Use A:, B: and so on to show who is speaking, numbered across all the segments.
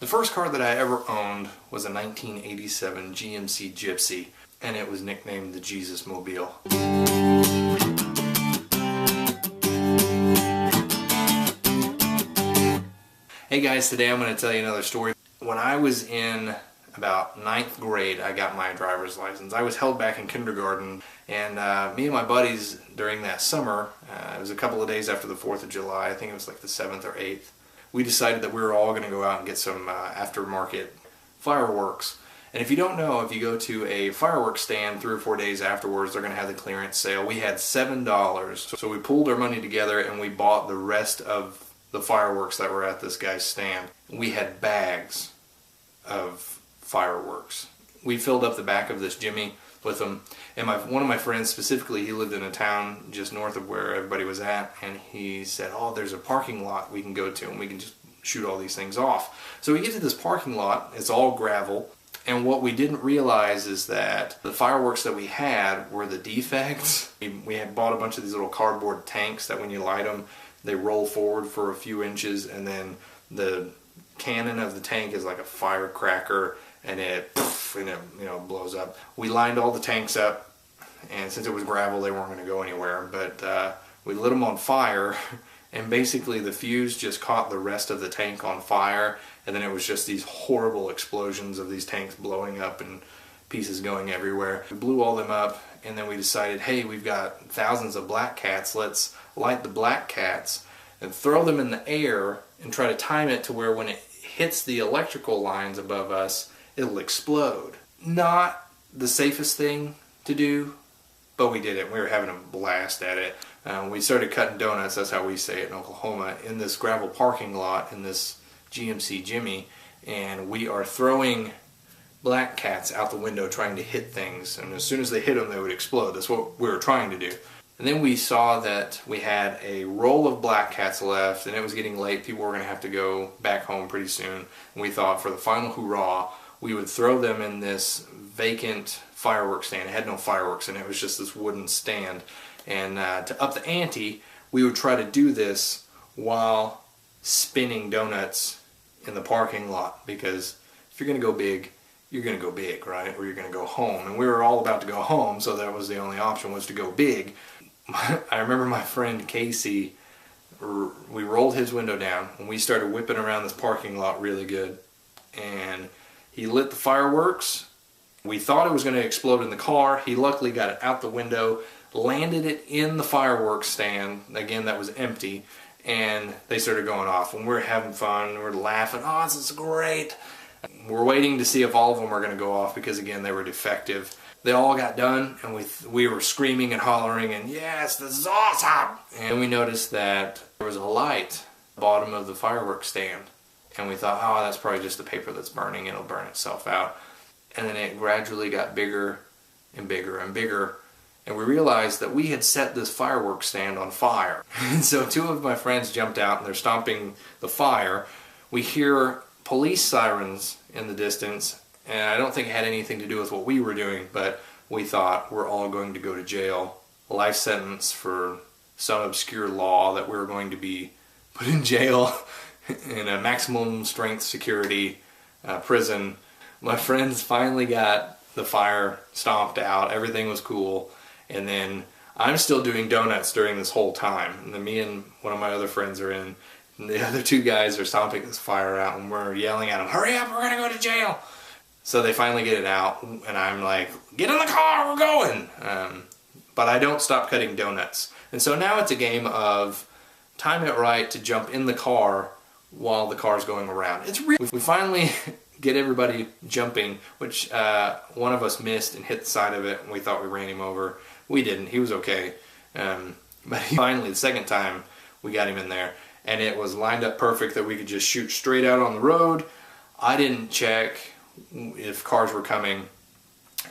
A: The first car that I ever owned was a 1987 GMC Gypsy, and it was nicknamed the Jesus Mobile. Hey guys, today I'm going to tell you another story. When I was in about 9th grade, I got my driver's license. I was held back in kindergarten, and me and my buddies during that summer, it was a couple of days after the 4th of July, I think it was like the 7th or 8th, we decided that we were all going to go out and get some aftermarket fireworks. And if you don't know, if you go to a fireworks stand 3 or 4 days afterwards, they're going to have the clearance sale. We had $7, so we pulled our money together and we bought the rest of the fireworks that were at this guy's stand. We had bags of fireworks. We filled up the back of this Jimmy with them, and one of my friends specifically, he lived in a town just north of where everybody was at, and he said, oh, there's a parking lot we can go to and we can just shoot all these things off. So we get to this parking lot, it's all gravel, and what we didn't realize is that the fireworks that we had were the defects. We had bought a bunch of these little cardboard tanks that when you light them, they roll forward for a few inches, and then the cannon of the tank is like a firecracker, and it blows up. We lined all the tanks up, and since it was gravel, they weren't going to go anywhere, but we lit them on fire, and basically the fuse just caught the rest of the tank on fire, and then it was just these horrible explosions of these tanks blowing up and pieces going everywhere. We blew all them up, and then we decided, hey, we've got thousands of black cats, let's light the black cats and throw them in the air and try to time it to where when it hits the electrical lines above us, it'll explode. Not the safest thing to do, but we did it. We were having a blast at it. We started cutting donuts, that's how we say it in Oklahoma, in this gravel parking lot in this GMC Jimmy, and we are throwing black cats out the window trying to hit things, and as soon as they hit them, they would explode. That's what we were trying to do. And then we saw that we had a roll of black cats left, and it was getting late. People were going to have to go back home pretty soon. And we thought for the final hurrah, we would throw them in this vacant fireworks stand. It had no fireworks in it. It was just this wooden stand. And to up the ante, we would try to do this while spinning donuts in the parking lot, because if you're going to go big, you're going to go big, right? Or you're going to go home. And we were all about to go home, so that was the only option, was to go big. I remember my friend Casey, we rolled his window down and we started whipping around this parking lot really good, and he lit the fireworks. We thought it was going to explode in the car. He luckily got it out the window, landed it in the fireworks stand, again that was empty, and they started going off. And we're having fun, we're laughing, oh, this is great. We're waiting to see if all of them are going to go off, because again they were defective. They all got done, and we were screaming and hollering, and yes, this is awesome! And we noticed that there was a light at the bottom of the fireworks stand, and we thought, oh, that's probably just the paper that's burning, it'll burn itself out. And then it gradually got bigger and bigger and bigger, and we realized that we had set this fireworks stand on fire. And so 2 of my friends jumped out, and they're stomping the fire. We hear police sirens in the distance, and I don't think it had anything to do with what we were doing, but we thought we're all going to go to jail. A life sentence for some obscure law that we're going to be put in jail in a maximum strength security prison. My friends finally got the fire stomped out, everything was cool, and then I'm still doing donuts during this whole time. And then me and one of my other friends are in, and the other 2 guys are stomping this fire out, and we're yelling at them, hurry up, we're going to go to jail! So they finally get it out, and I'm like, get in the car, we're going! But I don't stop cutting donuts. And so now it's a game of time it right to jump in the car while the car's going around. We finally get everybody jumping, which one of us missed and hit the side of it, and we thought we ran him over. We didn't, he was okay. But finally, the second time, we got him in there, and it was lined up perfect that we could just shoot straight out on the road. I didn't check if cars were coming.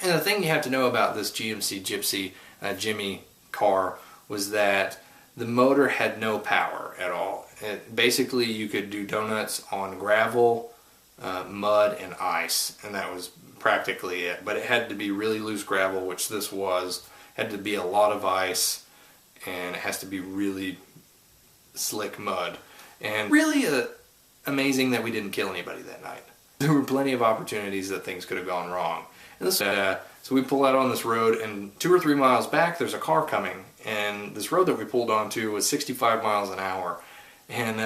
A: And the thing you have to know about this GMC Gypsy Jimmy car was that the motor had no power at all. Basically you could do donuts on gravel, mud, and ice, and that was practically it. But it had to be really loose gravel, which this was. It had to be a lot of ice, and it has to be really slick mud. And really amazing that we didn't kill anybody that night. There were plenty of opportunities that things could have gone wrong. And this, so we pull out on this road, and 2 or 3 miles back there's a car coming, and this road that we pulled onto was 65 miles an hour. And,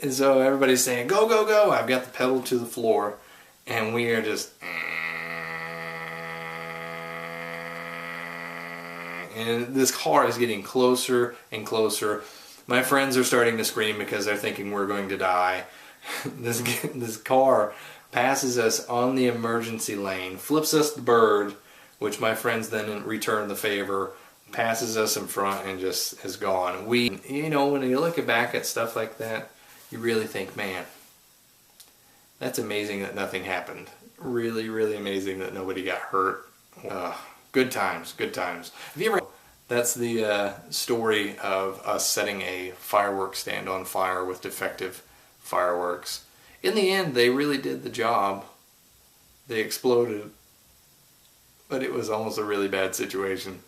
A: and so everybody's saying, go, go, go. I've got the pedal to the floor, and we are just... And this car is getting closer and closer. My friends are starting to scream because they're thinking we're going to die. This car passes us on the emergency lane, flips us the bird, which my friends then return the favor, passes us in front, and just is gone. You know, when you look back at stuff like that, you really think, man, that's amazing that nothing happened. Really, really amazing that nobody got hurt. Good times, good times. Have you ever... That's the story of us setting a fireworks stand on fire with defective fireworks. In the end, they really did the job. They exploded, but it was almost a really bad situation.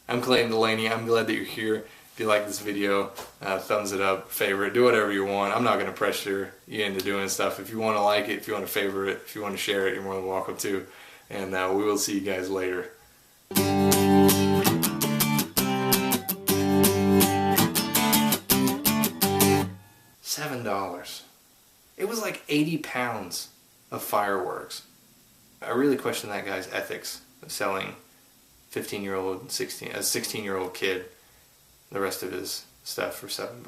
A: I'm Clay and Delaney. I'm glad that you're here. If you like this video, thumbs it up, favorite, do whatever you want. I'm not going to pressure you into doing stuff. If you want to like it, if you want to favorite it, if you want to share it, you're more than welcome to. And we will see you guys later. $7. It was like 80 pounds of fireworks. I really question that guy's ethics of selling 15-year-old, a 16-year-old kid the rest of his stuff for $7.